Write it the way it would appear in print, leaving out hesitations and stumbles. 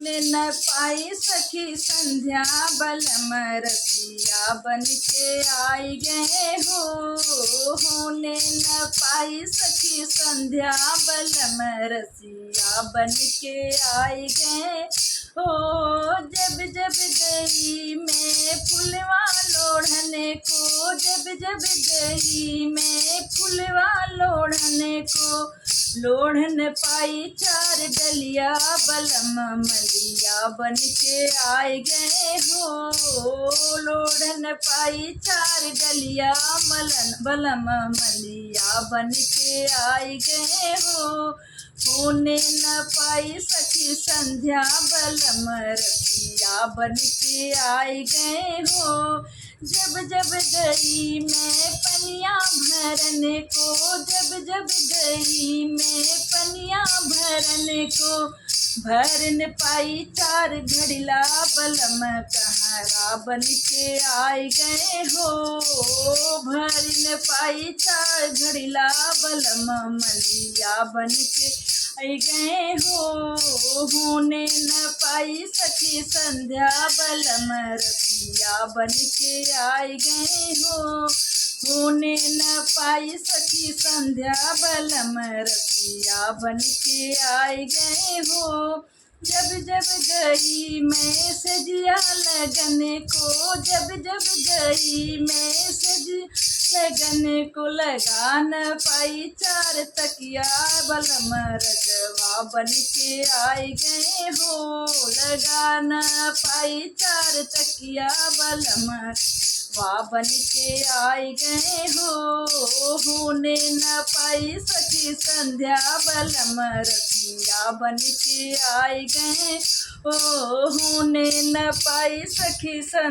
ने न पाई सखी संध्या बलम रसिया बन के आई गए हो। होने न पाई सखी संध्या बलम रसिया बन के आई गए हो। जब जब गई मैं फुलवा लोढ़ने को, जब जब गई मैं फुलवा लोढ़ने को, लोढ़न पाई चार डलिया बलम मलिया बन के आए गए हो। लोढ़न पाई चार डलिया बलम मलिया बन के आए गए हो। होने न पाई सखी संध्या बलम रसिया बन के आए गए हो। जब जब गई मैं पनिया भरने को, जब जब गई मैं पनिया भरने को, भरन पाई चार घड़िला बलम कहारा बन के आए गए हो। भरन पाई चार घड़िला बलम मलिया बन के आई गए हो। होने न पाई सखी संध्या बलम रसिया बन के आई गए हो। होने न पाई सखी संध्या बलम रसिया बन के आई गए हो। जब जब गई मैं सजिया लगने को, जब जब गई मैं सजिया लगने को, लगा न पाई चार तकिया बलम रजवा बन के आई गए हो। लगा न पाई चार तकिया बलम बन के आए गए हो। होने न पाई सखी संध्या बलम रसिया बन के आए गए हो। होने न पाई सखी संध्या